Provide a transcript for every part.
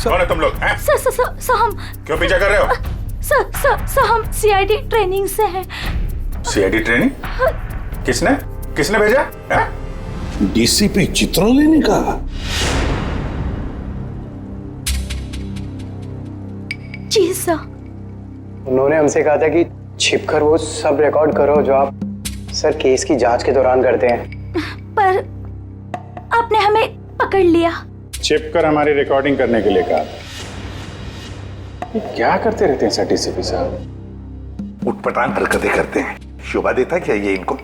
कौन है तुम लोग? सर हम क्यों पीछा कर रहे हो? सर हम सीआईडी ट्रेनिंग से हैं। CID training? किसने भेजा? डीसीपी चित्रोले ने कहा। जी सर। उन्होंने हमसे कहा था कि छिपकर वो सब रिकॉर्ड करो जो आप सर केस की जांच के दौरान करते हैं। पर आपने हमें पकड़ लिया। छिपकर हमारी रिकॉर्डिंग करने के लिए कहा। ये क्या करते रहते हैं सर डीसीपी साहब? उटपटांग हरकतें करते हैं। शोभा देता क्या ये इनको?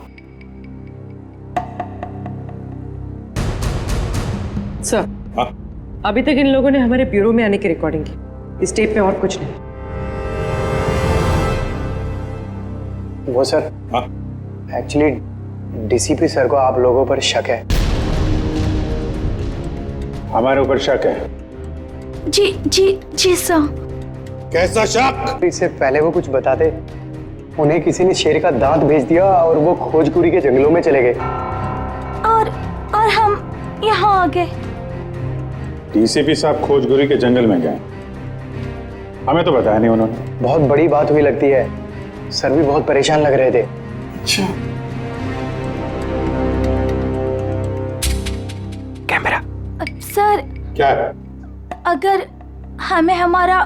सर, अभी तक इन लोगों ने हमारे ब्यूरो में आने की रिकॉर्डिंग की। इस टेप में और कुछ नहीं। वो सर एक्चुअली डीसीपी सर को आप लोगों पर शक है। हमारे ऊपर शक है? जी सर। कैसा शक? इससे पहले वो कुछ बताते, उन्हें किसी ने शेर का दांत भेज दिया और वो खोजकुरी के जंगलों में चले गए। और हम यहाँ आ गए। डीसीपी साहब खोजगुरी के जंगल में गए? हमें तो बताया नहीं उन्होंने। बहुत बड़ी बात हुई लगती है। सर भी बहुत परेशान लग रहे थे। अच्छा, कैमरा सर क्या? अगर हमें हमारा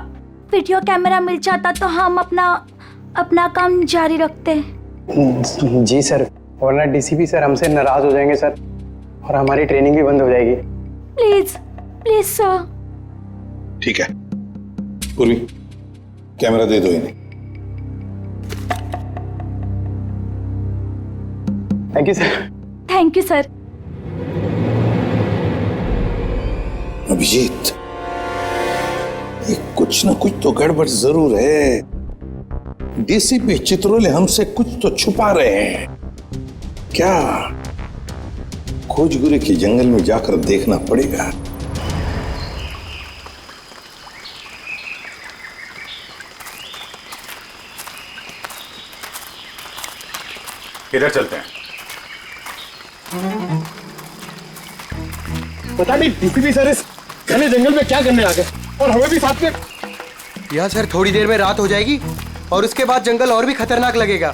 वीडियो कैमरा मिल जाता तो हम अपना काम जारी रखते। जी सर, वरना डीसीपी सर हमसे नाराज हो जाएंगे सर, और हमारी ट्रेनिंग भी बंद हो जाएगी। Please sir. ठीक है पूर्वी, कैमरा दे दो इन्हें। Thank you sir. Thank you sir. Abhijit, ये कुछ ना कुछ तो गड़बड़ जरूर है। डीसीपी चित्रोले हमसे कुछ तो छुपा रहे हैं। क्या? खोजगुरी के जंगल में जाकर देखना पड़ेगा। किधर चलते हैं? पता नहीं डीसीपी सर इस घने जंगल में क्या करने आ गए, और हमें भी साथ में। यहाँ सर थोड़ी देर में रात हो जाएगी और उसके बाद जंगल और भी खतरनाक लगेगा।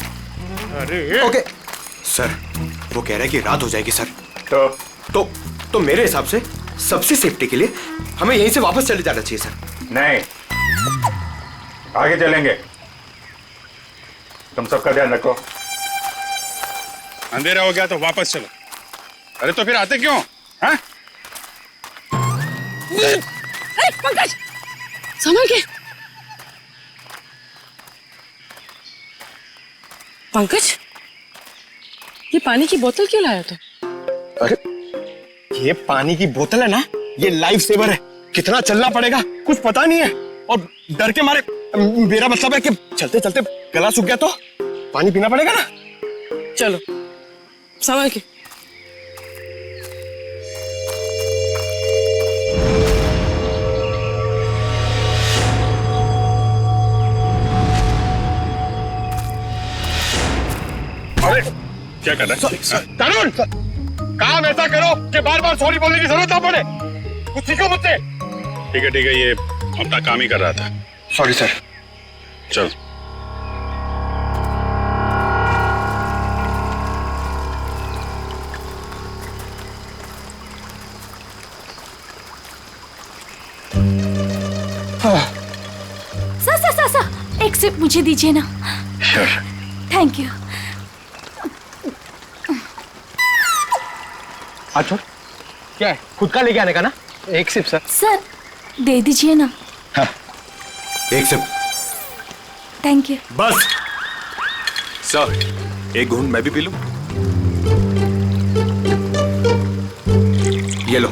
अरे ओके सर, वो कह रहा है कि रात हो जाएगी सर। तो मेरे हिसाब से सबसे सेफ्टी के लिए हमें यहीं से वापस चले जाना चाहिए सर। नहीं, आगे चलेंगे। तुम सबका ध्यान रखो। अंधेरा हो गया तो वापस चलो। अरे तो फिर आते क्यों? हाँ? पंकज, संभल के। पंकज, ये पानी की बोतल क्यों लाया तू? अरे ये पानी की बोतल है ना, ये लाइफ सेवर है। कितना चलना पड़ेगा कुछ पता नहीं है, और डर के मारे, मेरा मतलब है कि चलते चलते गला सूख गया तो पानी पीना पड़ेगा ना। चलो संभल के। अरे क्या कर रहा है? तरुण, काम ऐसा करो कि बार बार सॉरी बोलने की जरूरत ना पड़े। कुछ सीखो मुझसे। ठीक है, ये अपना काम ही कर रहा था। Sorry sir. चल। सर एक सिप मुझे दीजिए ना। Thank you. अच्छा क्या है, खुद का लेके आने का ना? एक सिप सर। सर दे दीजिए ना। एक सिप। Thank you. बस सर, एक घूंट मैं भी पी लूं? ये लो।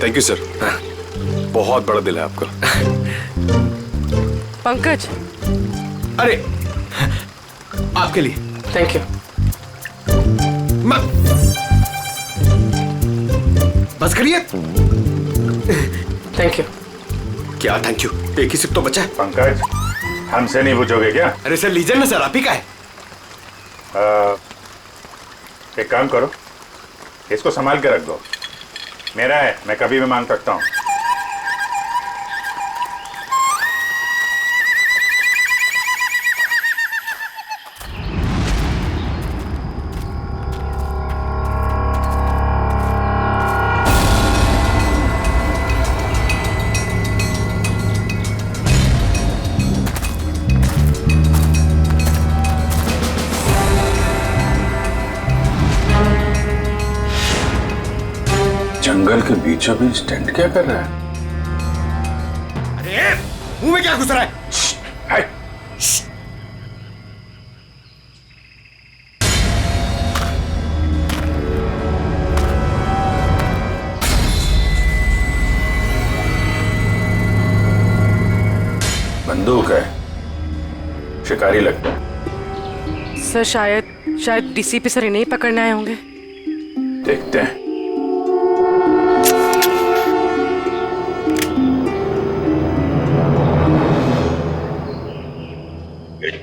Thank you sir. बहुत बड़ा दिल है आपका। पंकज, अरे आपके लिए। Thank you. बस करिए। Thank you. क्या थैंक यू? एक ही सिप तो बचा है। पंकज, हमसे नहीं पूछोगे क्या? अरे सर लीजिए ना सर, आप ही का है। एक काम करो, इसको संभाल के रख दो। मेरा है, मैं कभी भी मांग सकता हूँ। के बीचों बीच टेंट क्या कर रहा है? अरे मुंह में क्या घुस रहा है? हाय! बंदूक है, शिकारी लगता है। सर शायद डीसीपी सर इन्हें ही पकड़ने आए होंगे। देखते हैं।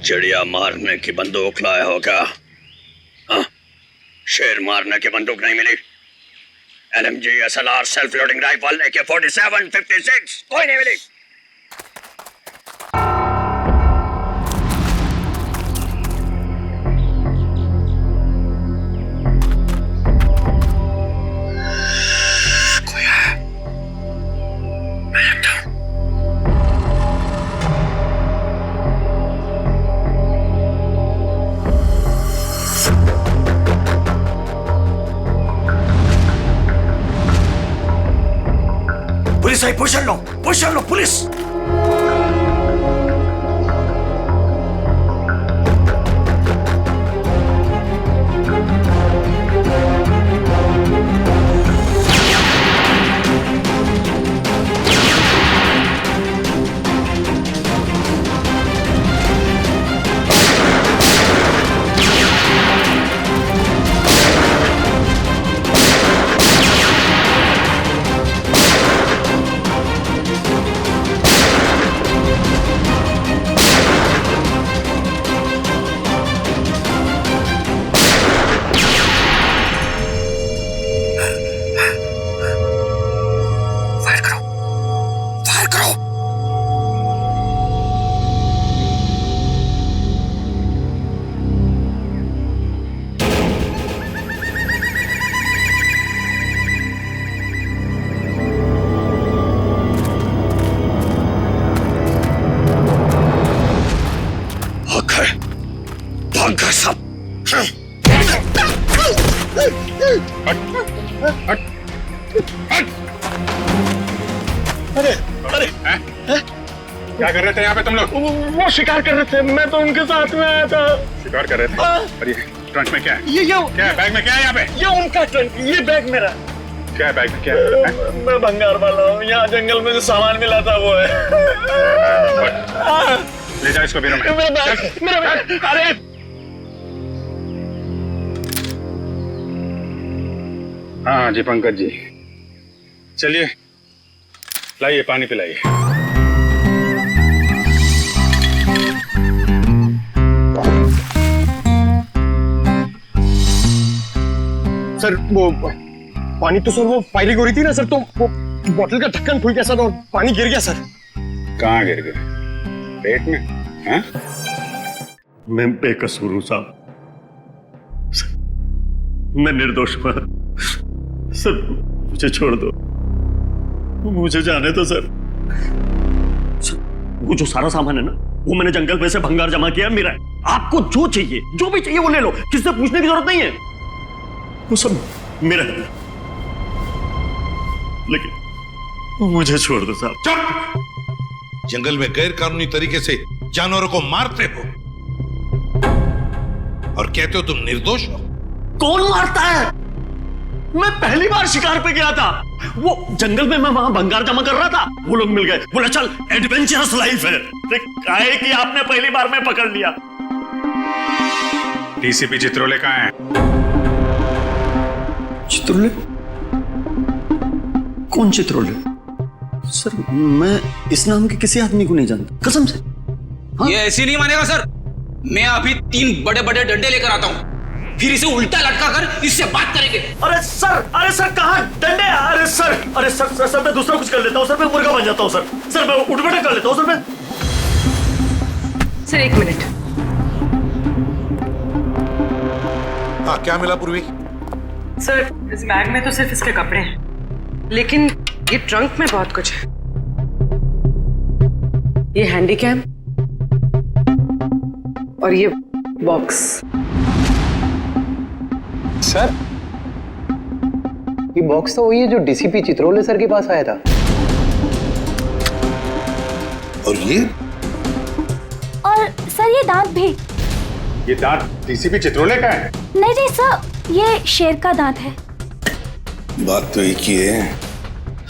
चिड़िया मारने की बंदूक लाया होगा। हाँ? शेर मारने की बंदूक नहीं मिली। LMG, SLR, self loading rifle, AK-47, 56 कोई नहीं मिली। पुलिस आई, पोजीशन लो पुलिस। भाग सब। अरे अरे क्या कर रहे थे यहाँ पे तुम लोग? वो शिकार कर रहे थे, मैं तो उनके साथ में आया था। शिकार कर रहे थे? और ये ट्रंक में क्या है? ये क्या है बैग में? क्या है यहाँ पे? ये उनका ट्रंक, ये बैग मेरा। क्या है बैग में? क्या है? मैं भंगार वाला हूँ, यहाँ जंगल में जो सामान मिला था वो है। ले जाओ इसको बीरों में। मेरा बैग। अरे हाँ जी पंकज जी, चलिए लाइए पानी पिलाइए। सर वो पानी तो सर वो फायरिंग हो रही थी ना सर, तो वो बोतल का ढक्कन खुल गया सर और पानी गिर गया सर। कहाँ गिर गए? पेट में? हैं? मैं बेकसूर हूं साहब, मैं निर्दोष हूं सर, मुझे छोड़ दो, मुझे जाने दो सर। वो जो सारा सामान है ना, वो मैंने जंगल में से भंगार जमा किया मेरा है। आपको जो चाहिए, जो भी चाहिए वो ले लो, किससे पूछने की जरूरत नहीं है, वो सब मेरा है। लेकिन मुझे छोड़ दो साहब। चुप! जंगल में गैर कानूनी तरीके से जानवरों को मारते हो और कहते हो तुम निर्दोष हो। कौन मारता है? मैं पहली बार शिकार पे गया था, वो जंगल में मैं वहां भंगार जमा कर रहा था, वो लोग मिल गए, बोला चल एडवेंचरस लाइफ है। काहे कि आपने पहली बार में पकड़ लिया। डीसीपी चित्रोले कहाँ है? चित्रोले? कौन चित्रोले? सर मैं इस नाम के किसी आदमी को नहीं जानता, कसम से। हाँ? ये ऐसे नहीं मानेगा सर, मैं अभी 3 बड़े बड़े डंडे लेकर आता हूँ, फिर इसे उल्टा लटका कर इससे बात करेंगे। अरे सर कहाँ डंडे? अरे सर मैं दूसरा कुछ कर लेता हूँ सर, मैं मुर्गा बन जाता हूँ सर मैं उठ बैठा कर लेता हूँ सर मैं। Sir 1 minute. हाँ क्या मिला पूर्वी? सर इस बैग में तो सिर्फ इसके कपड़े हैं, लेकिन ये ट्रंक में बहुत कुछ है। ये हैंडी कैम और ये बॉक्स। सर ये बॉक्स तो वही है जो डीसीपी चित्रोले सर के पास आया था। और ये? और सर ये दांत भी। ये दांत डीसीपी चित्रोले का है? नहीं नहीं सर, ये शेर का दांत है। बात तो एक ही है।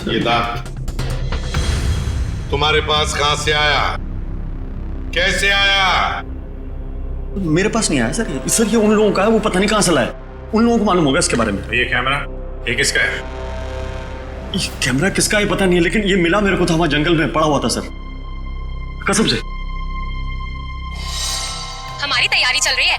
ये दांत तुम्हारे पास कहां से आया, कैसे आया? मेरे पास नहीं आया सर ये उन लोगों का है, वो पता नहीं कहां से लाया। उन लोगों को मालूम होगा इसके बारे में। ये कैमरा ये किसका है? ये कैमरा किसका है पता नहीं है, लेकिन ये मिला मेरे को था वहां जंगल में पड़ा हुआ था सर, कसम से। हमारी तैयारी चल रही है।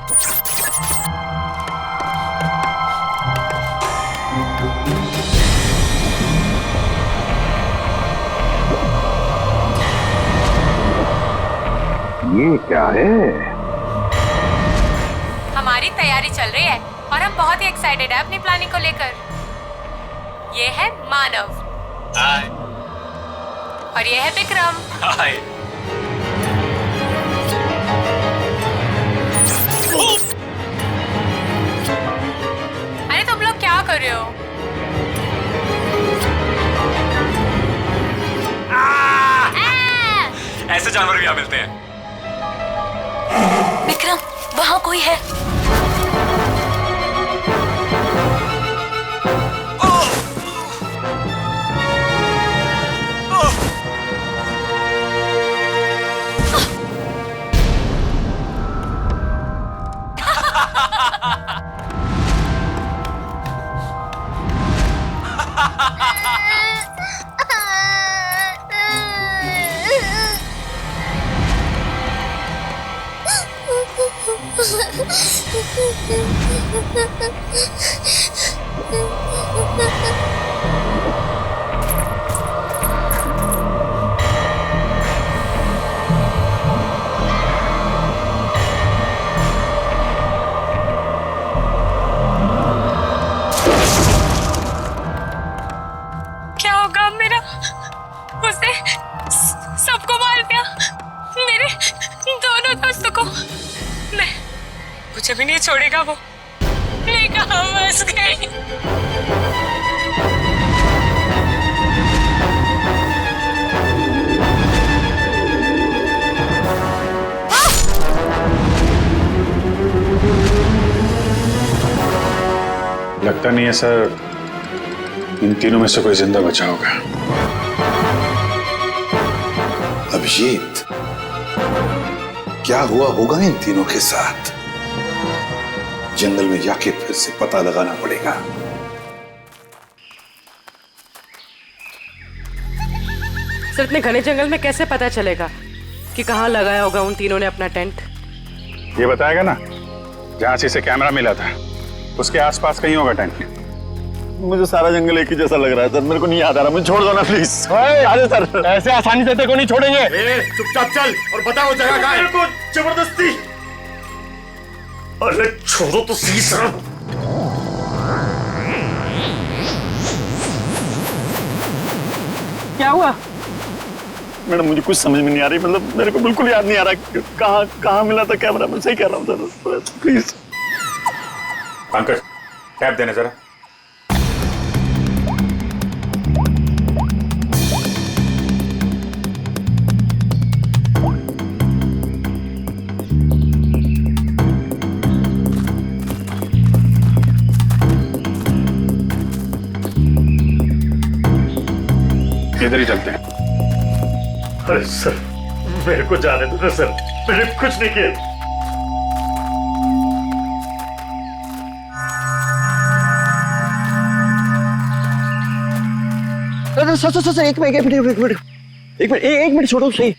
ये क्या है? हमारी तैयारी चल रही है और हम बहुत ही एक्साइटेड है अपनी प्लानिंग को लेकर। ये है मानव। हाय। और ये है विक्रम। हाय। अरे तुम लोग क्या कर रहे हो? ऐसे जानवर भी यहाँ मिलते हैं। विक्रम, वहाँ कोई है। क्या होगा मेरा? उसने सबको मार दिया, मेरे दोनों दोस्तों को। मैं मुझे भी नहीं छोड़ेगा वो। मैं कहाँ फंस गई? लगता नहीं है सर इन तीनों में से कोई जिंदा बचा होगा। अभिजीत, क्या हुआ होगा इन तीनों के साथ? जंगल में जाके फिर से पता लगाना पड़ेगा। सर इतने घने जंगल में कैसे पता चलेगा कि कहाँ लगाया होगा उन तीनों ने अपना टेंट? ये बताएगा ना, जहां से इसे कैमरा मिला था उसके आसपास कहीं होगा टेंट। मुझे सारा जंगल एक ही जैसा लग रहा है सर, मेरे को नहीं याद आ रहा। मुझे छोड़ दो ना प्लीज। अरे सर, ऐसे आसानी से तेरे को नहीं छोड़ेंगे। चुपचाप चल और बताओ जगह कहां है। मेरे को जबरदस्ती। अरे छोड़ो तो सही सर। क्या हुआ? मैडम मुझे कुछ समझ में नहीं आ रही, मतलब मेरे को बिल्कुल याद नहीं आ रहा कहाँ मिला था कैमरा। मैं सही कह रहा हूँ सर, प्लीज। पंकज, टैप देना जरा। इधर ही चलते हैं। अरे सर, मेरे को जाने दो ना सर, मैंने कुछ नहीं किया। सर एक मिनट छोड़ो सही।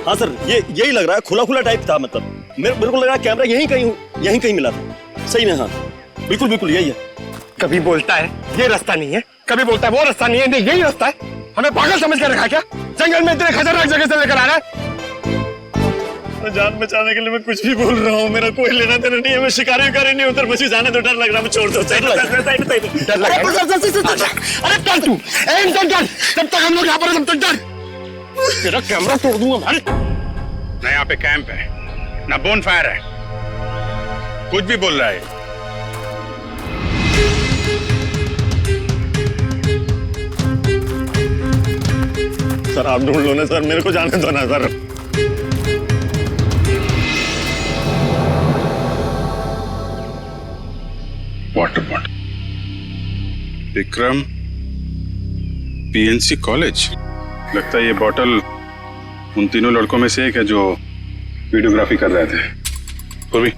हाँ सर, ये यही लग रहा है, खुला खुला टाइप था। मतलब मेरे को लग रहा है कैमरा यहीं कहीं मिला था। सही में? हाँ बिल्कुल बिल्कुल यही है। कभी बोलता है ये रास्ता नहीं है, कभी बोलता है वो रास्ता नहीं है। नहीं, यही रास्ता है। हमें पागल समझ कर रखा क्या? जंगल में इतने खतरनाक जगह से लेकर आ रहा है। जान बचाने के लिए मैं कुछ भी बोल रहा हूँ, मेरा कोई लेना देना नहीं है। मैं शिकारी नहीं उधर, मुझे जाने तो डर लग रहा है। मैं छोड़ दो। डर लग रहा है। अरे डर तू, जब तक हम लोग यहाँ पर, तब तक डर। तेरा कैमरा तोड़ दूंगा। मैं यहाँ पे कैंप है, ना बोन फायर है, कुछ भी बोल रहा है। सर आप ढूंढ लो ना सर, मेरे को जाने दो ना sir. Water bottle, Vikram PNC college. लगता है ये बॉटल उन तीनों लड़कों में से एक है जो वीडियोग्राफी कर रहे थे। पूर्वी,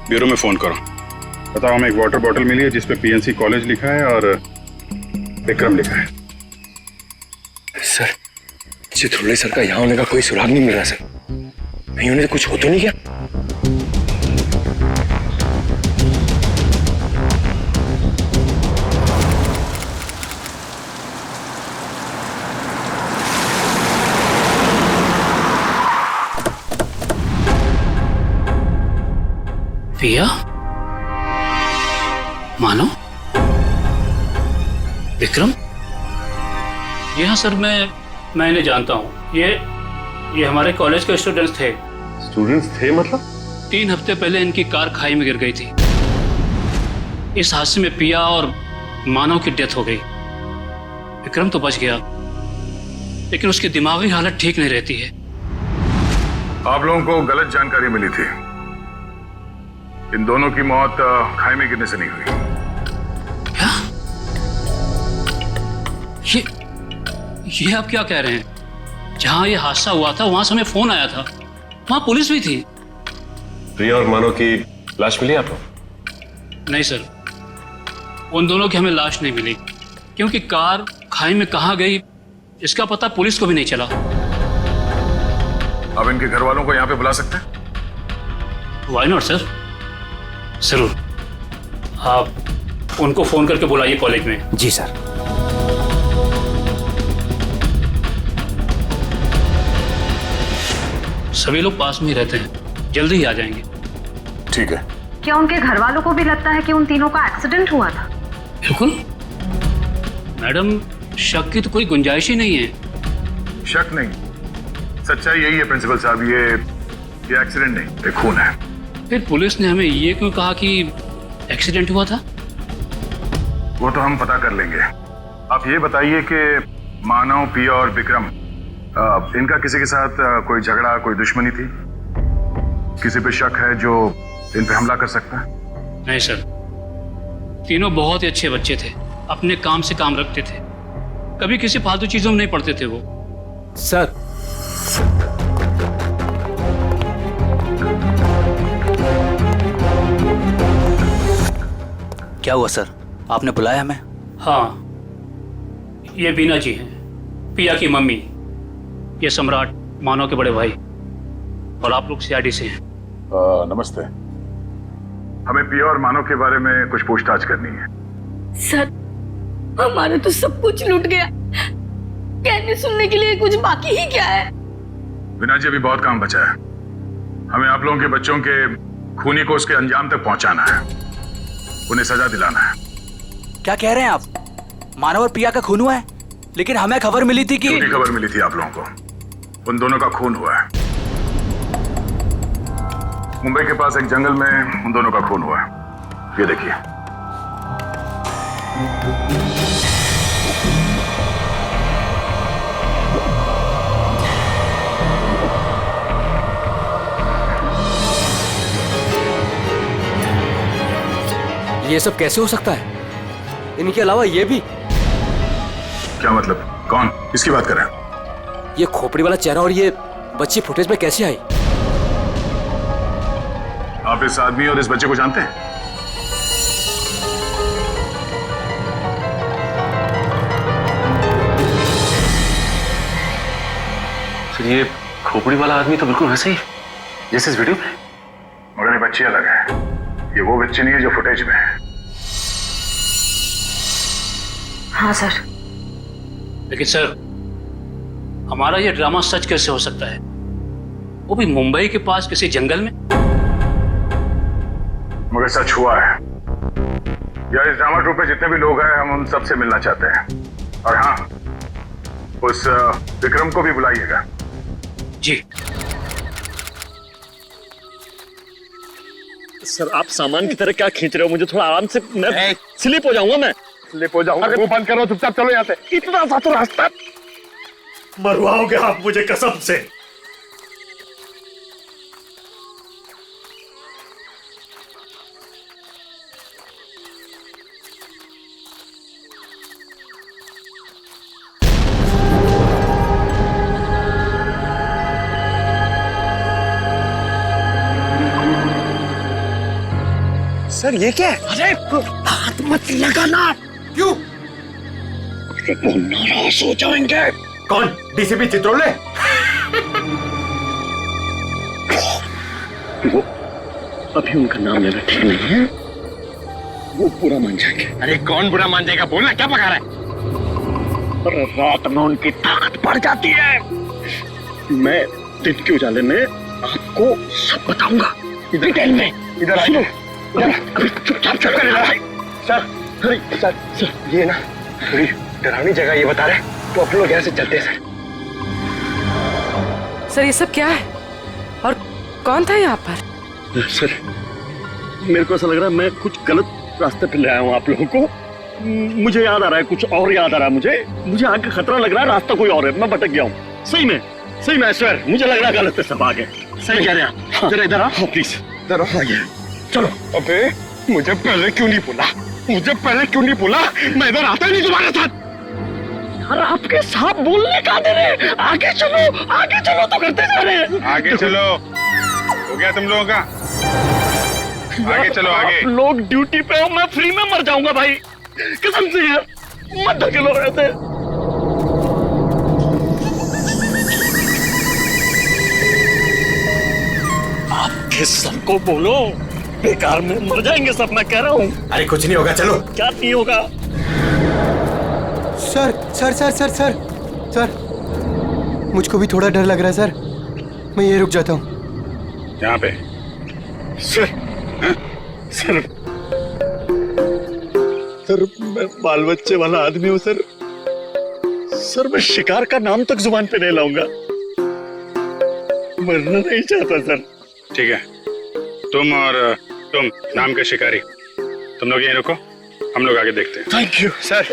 ब्यूरो में फोन करो, बताओ हमें एक वाटर बॉटल मिली है जिसपे पीएनसी कॉलेज लिखा है और विक्रम लिखा है। सर, चित्रोले सर का यहाँ होने का कोई सुराग नहीं मिल रहा सर। कहीं उन्हें कुछ हो तो नहीं क्या? पिया, मानो, विक्रम? जी हाँ सर, मैं इन्हें जानता हूँ। ये हमारे कॉलेज के स्टूडेंट्स थे। स्टूडेंट्स थे मतलब? 3 हफ्ते पहले इनकी कार खाई में गिर गई थी। इस हादसे में पिया और मानव की डेथ हो गई। विक्रम तो बच गया, लेकिन उसकी दिमागी हालत ठीक नहीं रहती है। आप लोगों को गलत जानकारी मिली थी। इन दोनों की मौत खाई में गिरने से नहीं हुई। क्या? ये आप क्या कह रहे हैं? जहां ये हादसा हुआ था वहां से हमें फोन आया था, वहां पुलिस भी थी। प्रिया और मानो की लाश मिली आपको? नहीं सर, उन दोनों की हमें लाश नहीं मिली, क्योंकि कार खाई में कहां गई इसका पता पुलिस को भी नहीं चला। अब इनके घर वालों को यहाँ पे बुला सकते हैं? व्हाई नॉट सर, जरूर। आप उनको फोन करके बुलाइए कॉलेज में। जी सर। सभी लोग पास में ही रहते हैं, जल्दी ही आ जाएंगे। ठीक है। क्या उनके घर वालों को भी लगता है कि उन तीनों का एक्सीडेंट हुआ था? बिल्कुल मैडम, शक की तो कोई गुंजाइश ही नहीं है। शक नहीं, सच्चाई यही है प्रिंसिपल साहब, ये एक्सीडेंट नहीं, ये खून है। फिर पुलिस ने हमें ये क्यों कहा कि एक्सीडेंट हुआ था? वो तो हम पता कर लेंगे। आप ये बताइए कि मानव, पिया और विक्रम, इनका किसी के साथ कोई झगड़ा, कोई दुश्मनी थी? किसी पे शक है जो इन पे हमला कर सकता है? नहीं सर, तीनों बहुत ही अच्छे बच्चे थे, अपने काम से काम रखते थे, कभी किसी फालतू चीजों में नहीं पड़ते थे वो। सर, क्या हुआ सर, आपने बुलाया हमें? हाँ, ये बीना जी हैं, पिया की मम्मी। ये सम्राट, मानव के बड़े भाई, और आप लोग सीआईडी से हैं। नमस्ते। हमें पिया और मानव के बारे में कुछ पूछताछ करनी है। सर, हमारा तो सब कुछ लूट गया, कहने सुनने के लिए कुछ बाकी ही क्या है? बिना जी, अभी बहुत काम बचा है। हमें आप लोगों के बच्चों के खूनी को उसके अंजाम तक पहुंचाना है, उन्हें सजा दिलाना है। क्या कह रहे हैं आप? मानव और प्रिया का खून हुआ है, लेकिन हमें खबर मिली थी कि... झूठी खबर मिली थी आप लोगों को। उन दोनों का खून हुआ है। मुंबई के पास एक जंगल में उन दोनों का खून हुआ है। ये देखिए। ये सब कैसे हो सकता है? इनके अलावा ये भी? क्या मतलब? कौन? किसकी बात कर रहे हैं? ये खोपड़ी वाला चेहरा और ये बच्ची फुटेज में कैसे आई? आप इस आदमी और इस बच्चे को जानते हैं? सर, ये खोपड़ी वाला आदमी तो बिल्कुल वैसे ही जैसे इस वीडियो में, मगर ये बच्ची अलग है। ये वो बच्ची नहीं है जो फुटेज में है। हाँ सर। लेकिन सर, हमारा ये ड्रामा सच कैसे हो सकता है, वो भी मुंबई के पास किसी जंगल में? मगर सच हुआ है। यार, इस ड्रामा ट्रूप पे जितने भी लोग हैं, हम उन सबसे मिलना चाहते हैं। और हाँ, उस विक्रम को भी बुलाइएगा। जी। सर आप सामान की तरह क्या खींच रहे हो? मुझे थोड़ा आराम से, मैं स्लिप हो जाऊंगा। मैं स्लिप हो जाऊंगा? मुंह बंद करो, चुपचाप चलो यहाँ से। इतना सा तो रास्ता। मरवाओगे आप मुझे कसम से। सर ये क्या है? अरे हाथ मत लगाना। क्यों? वो नाराज हो जाएंगे। कौन? डीसीपी चित्रोले? वो अभी उनका नाम लेना ठीक नहीं है, वो बुरा मान जाएंगे। अरे कौन बुरा मान जाएगा? बोलना, क्या पका रहा है? और रात में उनकी ताकत बढ़ जाती है। मैं दिन के उजाले में आपको सब बताऊंगा डिटेल में। इधर आइए, इधर। अभी चुपचाप चल कर इधर। सर, सर, ये ना थोड़ी डरावनी जगह ये बता रहे, तो अपन लोग यहाँ से चलते हैं सर। सर ये सब क्या है और कौन था यहाँ पर? सर मेरे को ऐसा लग रहा है मैं कुछ गलत रास्ते पे ले आया हूँ आप लोगों को। मुझे याद आ रहा है, कुछ और याद आ रहा है मुझे आगे खतरा लग रहा है, रास्ता कोई और है, मैं भटक गया हूँ। सही में सर, मुझे लग रहा है गलत है सब आगे। सही कह रहे हैं आप। जरा इधर आओ प्लीज, इधर आओ। आइए चलो। अबे मुझे पहले क्यों नहीं बोला? मैं इधर आता ही नहीं तुम्हारे साथ। यार आपके साथ बोलने का दे रहे, आगे चलो तो करते जा रहे हैं। आगे चलो, हो गया तुम लोगों का? आगे चलो, आगे। आप लोग ड्यूटी पे हो, मैं फ्री में मर जाऊंगा भाई, कसम से यार, मत धकेलो ऐसे। आपके सबको बोलो, बेकार में मर जाएंगे सब, मैं कह रहा हूँ। अरे कुछ नहीं होगा, चलो। क्या नहीं होगा? सर मुझको भी थोड़ा डर लग रहा है सर, मैं ये रुक जाता हूँ। यहाँ पे सर मैं बाल बच्चे वाला आदमी हूँ सर। मैं शिकार का नाम तक जुबान पे नहीं लाऊंगा, मरना नहीं चाहता सर। ठीक है, तुम नाम के शिकारी, तुम लोग यहीं रुको, हम लोग आगे देखते हैं। थैंक यू सर,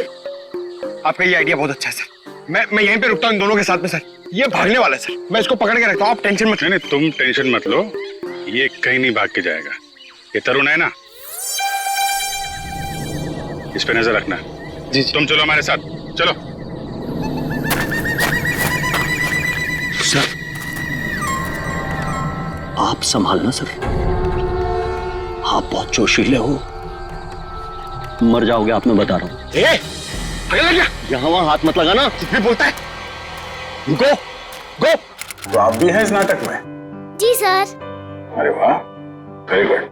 आपका ये आइडिया बहुत अच्छा है सर। मैं यहीं पे रुकता हूँ इन दोनों के साथ में सर। ये भागने वाला है सर, मैं इसको पकड़ के रखता हूँ, आप टेंशन मत। नहीं, तुम टेंशन मत लो, ये कहीं नहीं भाग के जाएगा। ये तरुण है ना, इस पे नजर रखना। जी। तुम चलो हमारे साथ, चलो। सर आप संभालना सर, आप बहुत जोशीले हो, मर जाओगे आप, मैं बता रहा हूँ। यहाँ वहां हाथ मत लगाना, कुछ भी बोलता है। गो। तो आप भी हैं इस नाटक में? जी सर। अरे वाह, वेरी गुड।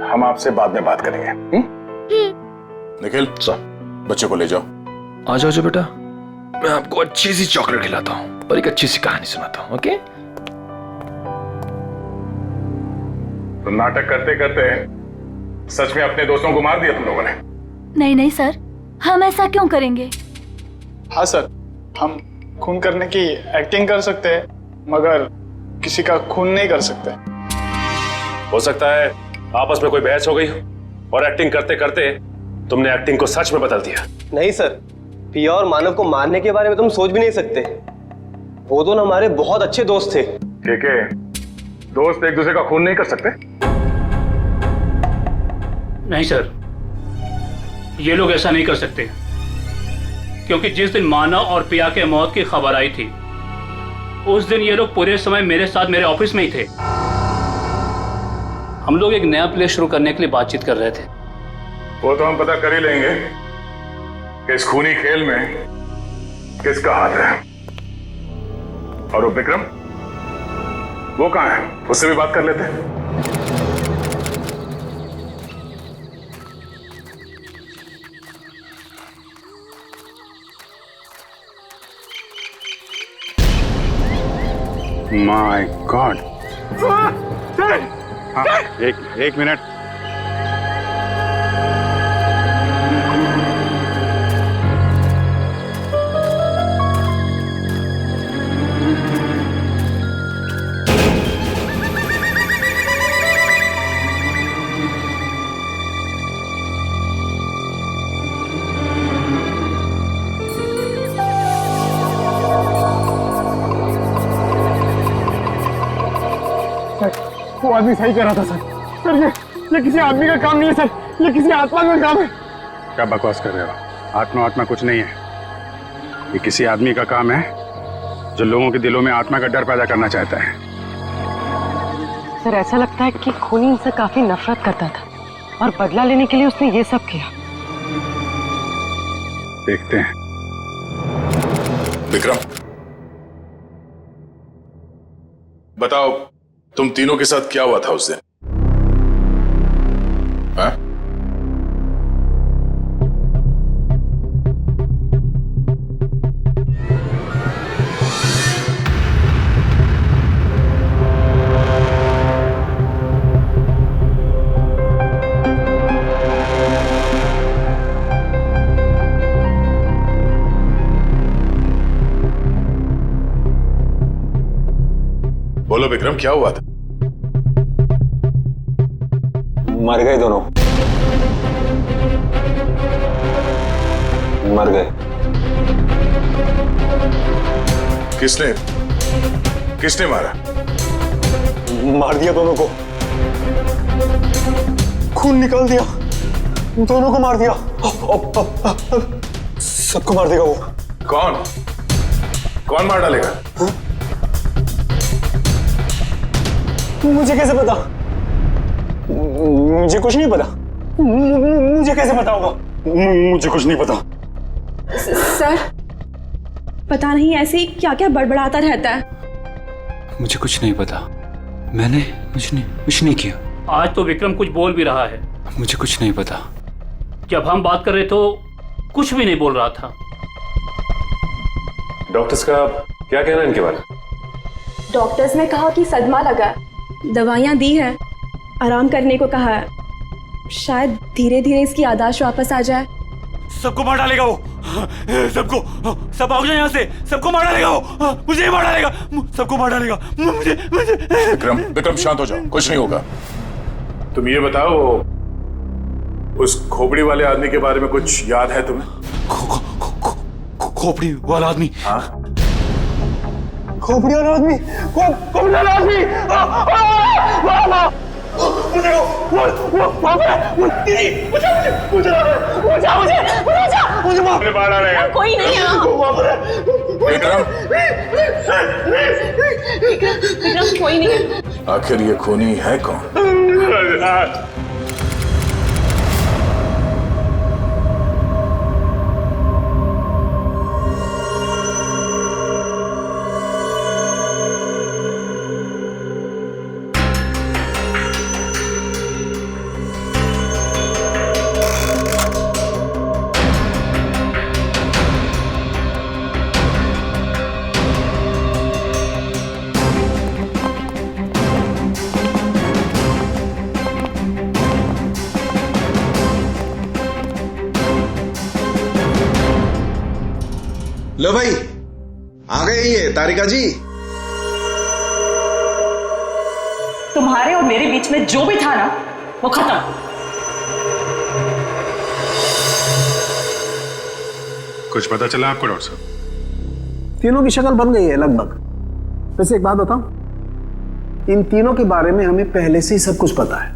हम आपसे बाद में बात करेंगे। निखिल, बच्चे को ले जाओ। आ जाओ बेटा, मैं आपको अच्छी सी चॉकलेट खिलाता हूँ और एक अच्छी सी कहानी सुनाता हूँ। ओके? तो नाटक करते करते सच में अपने दोस्तों को मार दिया तुम लोगों ने? नहीं सर, हम ऐसा क्यों करेंगे? हाँ सर, हम खून करने की एक्टिंग कर सकते हैं, मगर किसी का खून नहीं कर सकते। हो सकता है आपस में कोई बहस हो गई और एक्टिंग करते करते तुमने एक्टिंग को सच में बदल दिया। नहीं सर, पिया और मानव को मारने के बारे में तुम सोच भी नहीं सकते। वो दोनों हमारे बहुत अच्छे दोस्त थे। ठीक है, दोस्त एक दूसरे का खून नहीं कर सकते? नहीं सर, ये लोग ऐसा नहीं कर सकते, क्योंकि जिस दिन मानव और पिया के मौत की खबर आई थी, उस दिन ये लोग पूरे समय मेरे साथ मेरे ऑफिस में ही थे। हम लोग एक नया प्ले शुरू करने के लिए बातचीत कर रहे थे। वो तो हम पता कर ही लेंगे कि इस खूनी खेल में किसका हाथ है। और वो विक्रम, वो कहाँ है? उससे भी बात कर लेते हैं। My God. एक मिनट। आदमी सही कह रहा था सर। ये किसी आदमी का काम नहीं है सर, ये किसी आत्मा का काम है। क्या बकवास कर रहे हो? आत्मा कुछ नहीं है। ये किसी आदमी का काम है जो लोगों के दिलों में आत्मा का डर पैदा करना चाहता है। सर ऐसा लगता है कि खूनी इनसे काफी नफरत करता था और बदला लेने के लिए उसने ये सब किया। देखते हैं। विक्रम, बताओ तुम तीनों के साथ क्या हुआ था उस दिन? हाँ? बोलो विक्रम, क्या हुआ था? मर गए दोनों, मर गए। किसने मारा? मार दिया दोनों को, खून निकाल दिया, दोनों को मार दिया। सबको मार देगा वो। कौन मार डालेगा? मुझे कैसे पता? मुझे कुछ नहीं पता। मुझे कैसे पता होगा? मुझे कुछ नहीं पता। सर पता नहीं ऐसे ही क्या क्या बड़बड़ाता रहता है। मुझे कुछ नहीं पता, मैंने कुछ नहीं किया। आज तो विक्रम कुछ बोल भी रहा है। मुझे कुछ नहीं पता। जब हम बात कर रहे तो कुछ भी नहीं बोल रहा था। डॉक्टर्स का क्या कहना है इनके बारे में? डॉक्टर्स ने कहा कि सदमा लगा है, दवाइयाँ दी है, आराम करने को कहा है। शायद धीरे धीरे इसकी याददाश्त वापस आ जाए। सबको मार डालेगा वो, सबको, सब भाग जाओ यहाँ से, सबको मार डालेगा वो, मुझे ही मार डालेगा, सबको मार डालेगा, मुझे। विक्रम शांत हो जाओ, कुछ नहीं होगा। तुम ये बताओ, उस खोपड़ी वाले आदमी के बारे में कुछ याद है तुम्हें? खोपड़ी वाला आदमी? हाँ, खोपड़ी वाला आदमी, खोपड़ी वाला आदमी। मुझे मार डालेगा। कोई नहीं है। विक्रम, विक्रम कोई नहीं है। आखिर ये खूनी है कौन? लो भाई, आ गए ये तारिका जी। तुम्हारे और मेरे बीच में जो भी था ना, वो खत्म। कुछ पता चला आपको डॉक्टर साहब? तीनों की शक्ल बन गई है लगभग। वैसे एक बात बताऊं, इन तीनों के बारे में हमें पहले से ही सब कुछ पता है।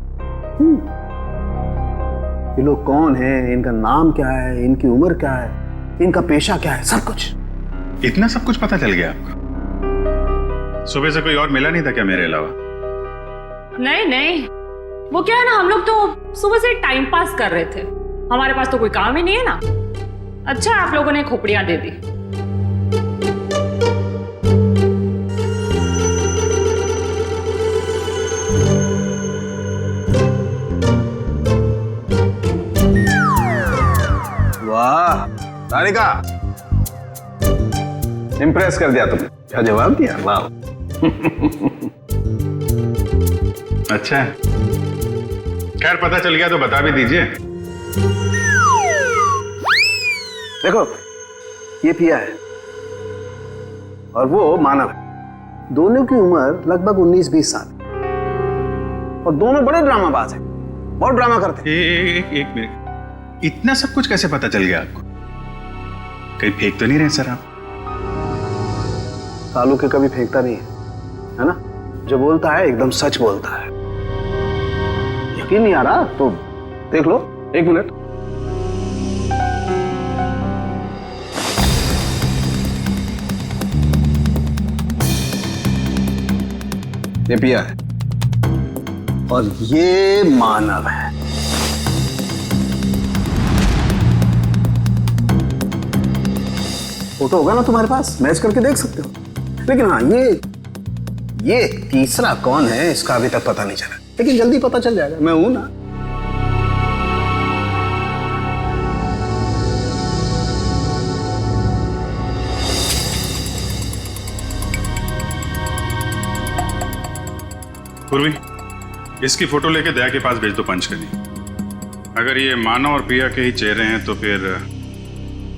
ये लोग कौन हैं, इनका नाम क्या है, इनकी उम्र क्या है, इनका पेशा क्या है, सब कुछ। इतना सब कुछ पता चल गया आपको? सुबह से कोई और मिला नहीं था क्या मेरे अलावा? नहीं, वो क्या है ना, हम लोग तो सुबह से टाइम पास कर रहे थे, हमारे पास तो कोई काम ही नहीं है ना। अच्छा आप लोगों ने खोपड़ियां दे दी। वाह तारिका, इम्प्रेस कर दिया तुमने। क्या जवाब दिया, वाह। अच्छा, खैर पता चल गया तो बता भी दीजिए। देखो, ये पिया है और वो मानव है। दोनों की उम्र लगभग 19-20 साल और दोनों बड़े ड्रामाबाज हैं, बहुत ड्रामा करते हैं। एक मिनट, इतना सब कुछ कैसे पता चल गया आपको? कहीं फेंक तो नहीं रहे सर आप? कालू के कभी फेंकता नहीं है ना? जो बोलता है एकदम सच बोलता है। यकीन नहीं आ रहा तो देख लो, 1 मिनट। ये पिया है और ये मानव है। फोटो होगा ना तुम्हारे पास, मैच करके देख सकते हो। लेकिन हाँ, ये तीसरा कौन है इसका अभी तक पता नहीं चला, लेकिन जल्दी पता चल जाएगा। मैं हूं ना। पूर्वी, इसकी फोटो लेके दया के पास भेज दो पंचकनी। अगर ये मानव और प्रिया के ही चेहरे हैं तो फिर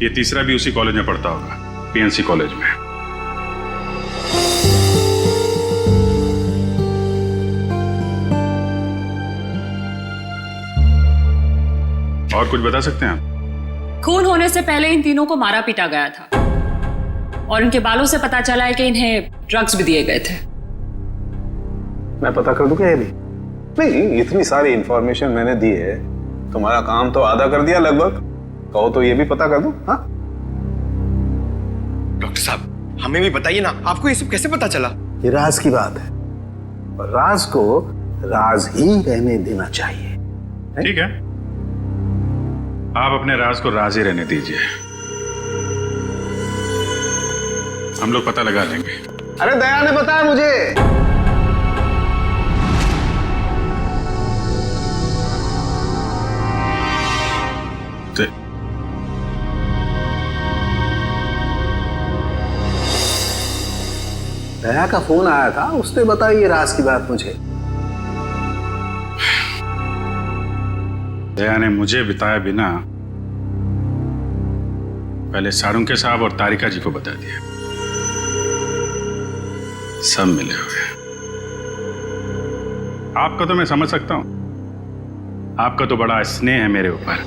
ये तीसरा भी उसी कॉलेज में पढ़ता होगा, पीएनसी कॉलेज में। और कुछ बता सकते हैं आप? खून होने से पहले इन तीनों को मारा पीटा गया था और इनके बालों से पता चला है कि इन्हें ड्रग्स भी दिए गए थे। मैं पता कर दूं क्या ये भी? नहीं, इतनी सारी इंफॉर्मेशन मैंने दी है, तुम्हारा काम तो आधा कर दिया लगभग। कहो तो ये भी पता कर दूं? हाँ डॉक्टर साहब, हमें भी बताइए ना, आपको ये सब कैसे पता चला? ये राज की बात है और राज को राज ही रहने देना चाहिए। ठीक है, आप अपने राज को राज ही रहने दीजिए, हम लोग पता लगा लेंगे। अरे दया ने बताया मुझे। दया का फोन आया था, उसने बताई ये राज की बात मुझे। दया ने मुझे बताया बिना पहले सारुंके साहब और तारिका जी को बता दिया। सब मिले हुए। आपका तो मैं समझ सकता हूं, आपका तो बड़ा स्नेह है मेरे ऊपर,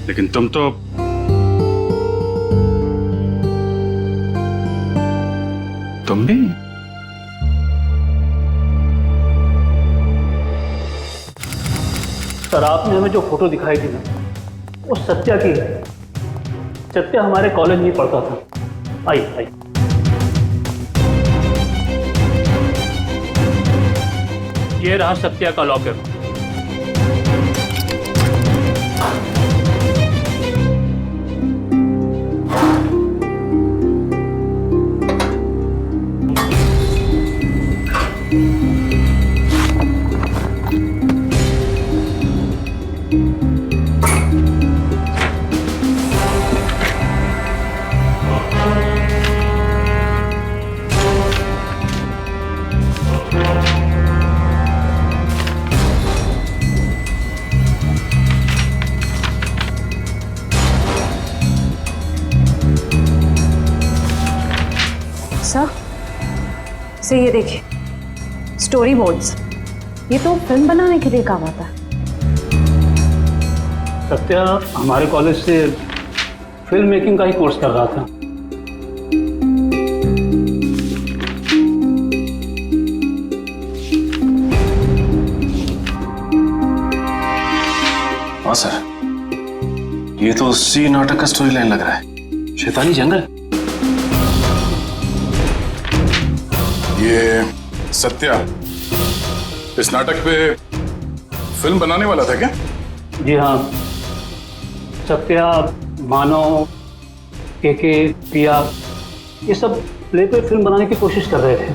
लेकिन तुम तो तुम भी सर, आपने हमें जो फोटो दिखाई थी ना, वो सत्या की है। सत्या हमारे कॉलेज में पढ़ता था। आई आई ये रहा सत्या का लॉकर। सर ये देखिए, स्टोरी बोर्ड्स। ये तो फिल्म बनाने के लिए काम आता है। सत्या हमारे कॉलेज से फिल्म मेकिंग का ही कोर्स कर रहा था। हाँ सर, ये तो उसी नाटक का स्टोरी लाइन लग रहा है, शैतानी जंगल। ये सत्या इस नाटक पे फिल्म बनाने वाला था क्या? जी हाँ, सत्या, मानव, केके, पिया, ये सब प्ले पे फिल्म बनाने की कोशिश कर रहे थे।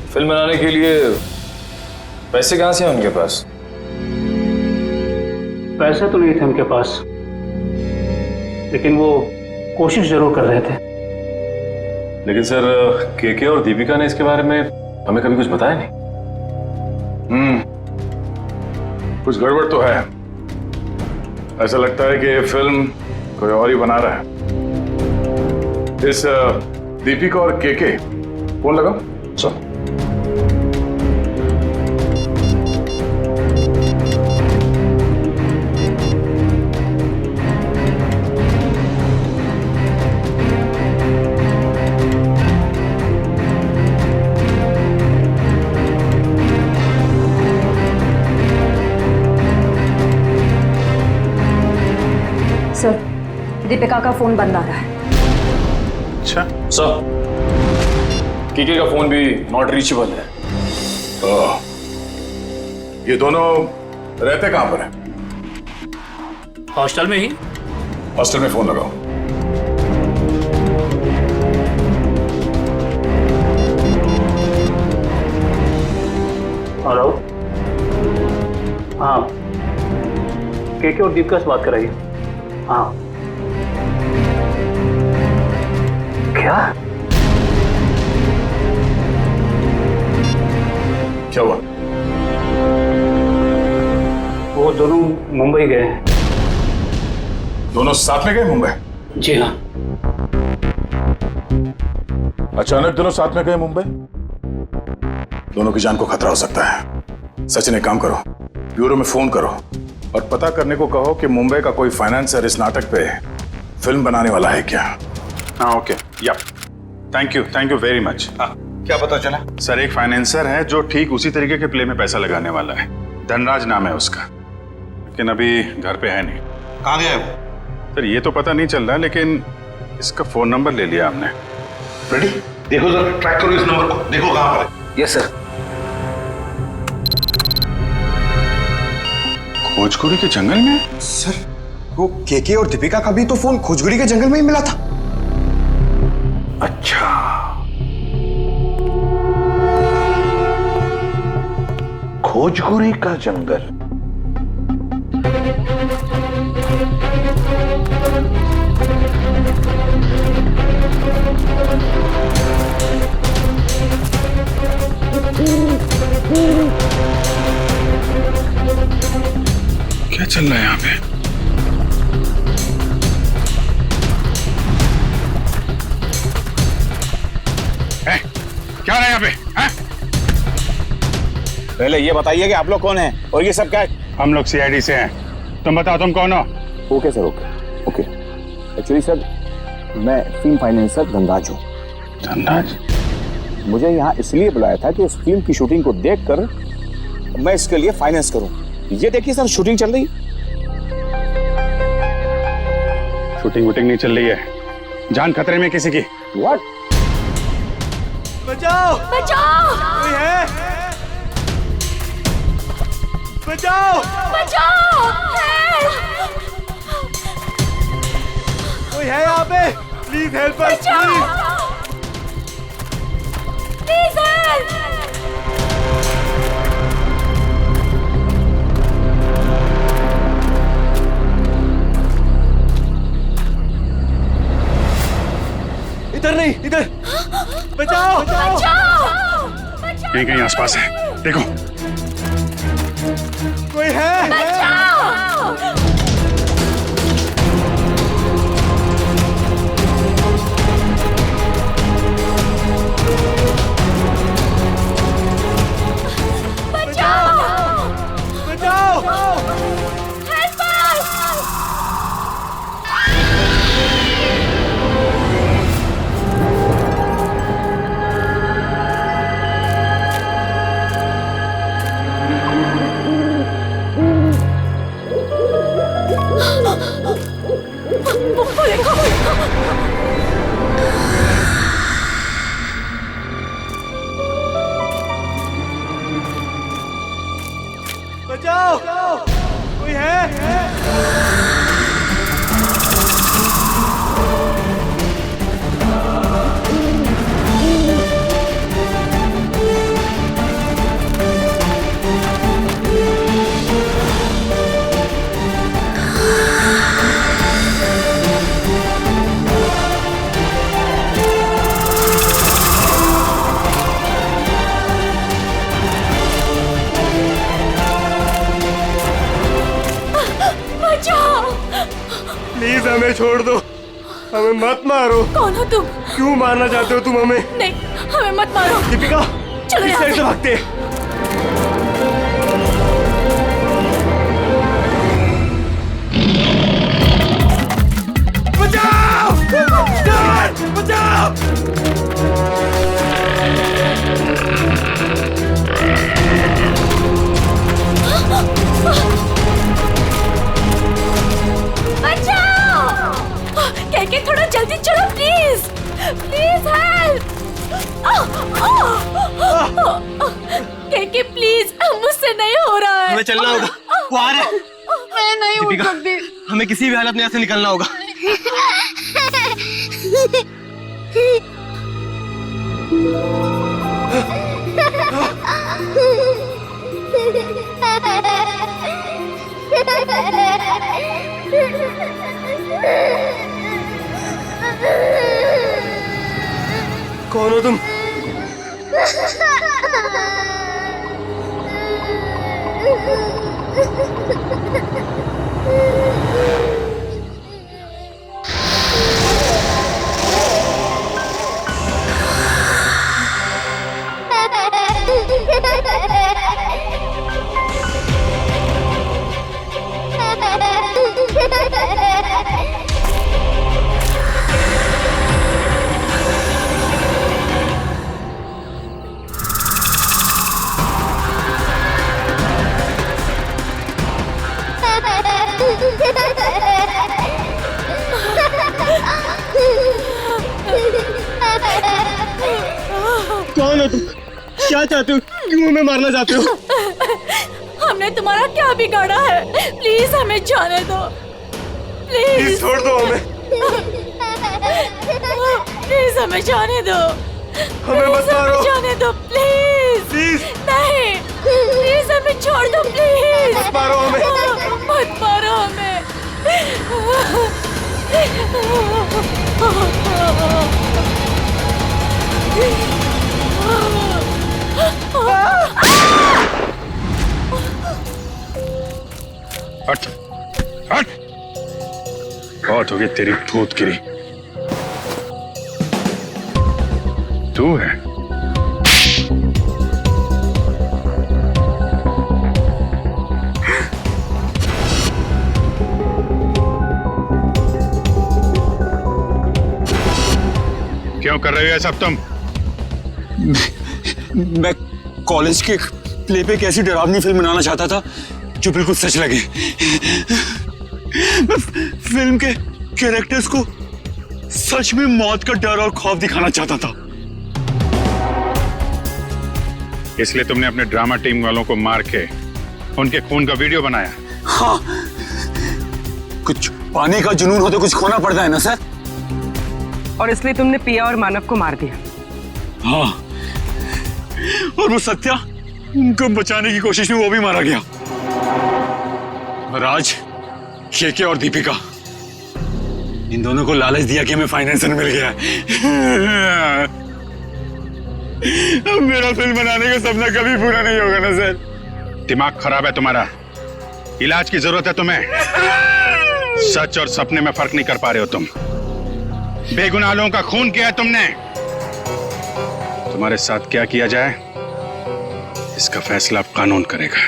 फिल्म बनाने के लिए पैसे कहाँ से हैं उनके पास? पैसे तो नहीं थे उनके पास, लेकिन वो कोशिश जरूर कर रहे थे। लेकिन सर, केके और दीपिका ने इसके बारे में हमें कभी कुछ बताया नहीं। कुछ गड़बड़ तो है। ऐसा लगता है कि ये फिल्म कोई और ही बना रहा है। इस दीपिका और केके फोन लगाओ। चलो। दीपिका का फोन बंद आ रहा है। अच्छा सर, केके का फोन भी नॉट रीचेबल है। ये दोनों रहते कहां पर हैं? हॉस्टल में ही। हॉस्टल में फोन लगाओ। हेलो, हाँ, केके और दीपिका से बात कराइए। हाँ, क्या क्या हुआ? वो दोनों मुंबई गए हैं। दोनों साथ में गए मुंबई? जी हाँ। अचानक दोनों साथ में गए मुंबई? दोनों की जान को खतरा हो सकता है। सचिन, एक काम करो, ब्यूरो में फोन करो और पता करने को कहो कि मुंबई का कोई फाइनेंसर इस नाटक पे फिल्म बनाने वाला है क्या। हाँ ओके, या थैंक यू वेरी मच। हाँ, क्या पता चला? सर, एक फाइनेंसर है जो ठीक उसी तरीके के प्ले में पैसा लगाने वाला है। धनराज नाम है उसका, लेकिन अभी घर पे है नहीं। कहाँ गया है वो? सर, ये तो पता नहीं चल रहा, लेकिन इसका फोन नंबर ले लिया हमने। रेडी? देखो जरा, ट्रैक करो इस नंबर को, देखो कहाँ पर है। Yes sir. खोजकुरी के जंगल में? सर, वो केके और दीपिका का भी तो फोन खोजगुड़ी के जंगल में ही मिला था। अच्छा, खोजगुरी का जंगल। क्या चल रहा है यहाँ पे? क्या रहा है यहाँ पे? पहले ये बताइए कि आप लोग कौन हैं और ये सब क्या है? हम लोग सीआईडी से हैं। तुम बताओ तुम कौन हो? Okay sir, okay. Actually sir, मैं फिल्म फाइनेंसर धनराज हूँ। धनराज? मुझे यहाँ इसलिए बुलाया था कि उस फिल्म की शूटिंग को देखकर मैं इसके लिए फाइनेंस करूँ। ये देखिए सर, शूटिंग चल रही। शूटिंग वूटिंग नहीं चल रही है, जान खतरे में किसी की। व्हाट? बचाओ! बचाओ! कोई है? बचाओ! बचाओ! कोई है यहाँ पे? Please help us, please help! इधर नहीं, इधर। बचाओ! कहीं कहीं आसपास है, देखो। कोई है? बचाओ! Help us! बचाओ! कोई है? प्लीज हमें छोड़ दो, हमें मत मारो। कौन हो तुम? क्यों मारना चाहते हो तुम हमें? नहीं, हमें मत मारो। दीपिका, चलो इस यहाँ साइड से। से भागते हैं। बचाओ! डर! बचाओ! बचाओ! के थोड़ा जल्दी चलो प्लीज, प्लीज हेल्प। के प्लीज, मुझसे नहीं हो रहा है। हमें चलना होगा, वो आ रहा है। मैं नहीं उठ सकती। हमें किसी भी हालत में यहाँ से निकलना होगा। कौन हो तुम? कौन हो तुम? क्या चाहते हो? क्यों हमें मारना चाहते हो? हमने तुम्हारा क्या बिगाड़ा है? प्लीज हमें जाने दो, प्लीज छोड़ दो हमें। प्लीज हमें जाने दो, हमें मत मारो। जाने दो प्लीज, प्लीज नहीं, प्लीज हमें छोड़ दो, प्लीज मत मारो हमें। मत मारो हमें। हट हट, बहुत हो गई तेरी भूतगिरी। तू है क्यों कर रहे हो ये सब तुम? मैं कॉलेज के प्ले पे एक ऐसी डरावनी फिल्म बनाना चाहता था जो बिल्कुल सच लगे। मैं फिल्म के कैरेक्टर्स को सच में मौत का डर और खौफ दिखाना चाहता था। इसलिए तुमने अपने ड्रामा टीम वालों को मार के उनके खून का वीडियो बनाया? हाँ, कुछ पाने का जुनून हो तो कुछ खोना पड़ता है ना सर। और इसलिए तुमने पिया और मानव को मार दिया? हाँ, और वो सत्या, उनको बचाने की कोशिश में वो भी मारा गया। राज, केके और दीपिका, इन दोनों को लालच दिया कि हमें फाइनेंसर मिल गया है। अब मेरा फिल्म बनाने का सपना कभी पूरा नहीं होगा ना सर। दिमाग खराब है तुम्हारा, इलाज की जरूरत है तुम्हें। सच और सपने में फर्क नहीं कर पा रहे हो तुम। बेगुनाह लोगों का खून किया है तुमने। तुम्हारे साथ क्या किया जाए इसका फैसला अब कानून करेगा।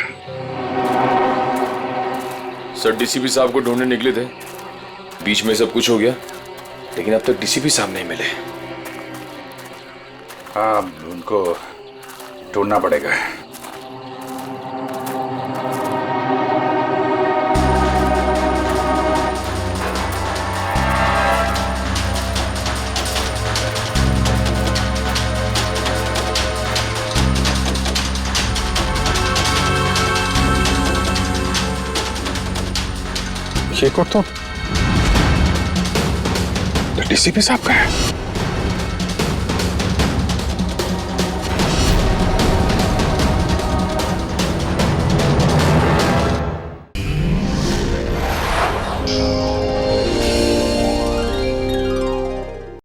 सर डीसीपी साहब को ढूंढने निकले थे, बीच में सब कुछ हो गया, लेकिन अब तक डीसीपी साहब नहीं मिले। हाँ, उनको ढूंढना पड़ेगा। ये को तो डीसीपी साहब का है।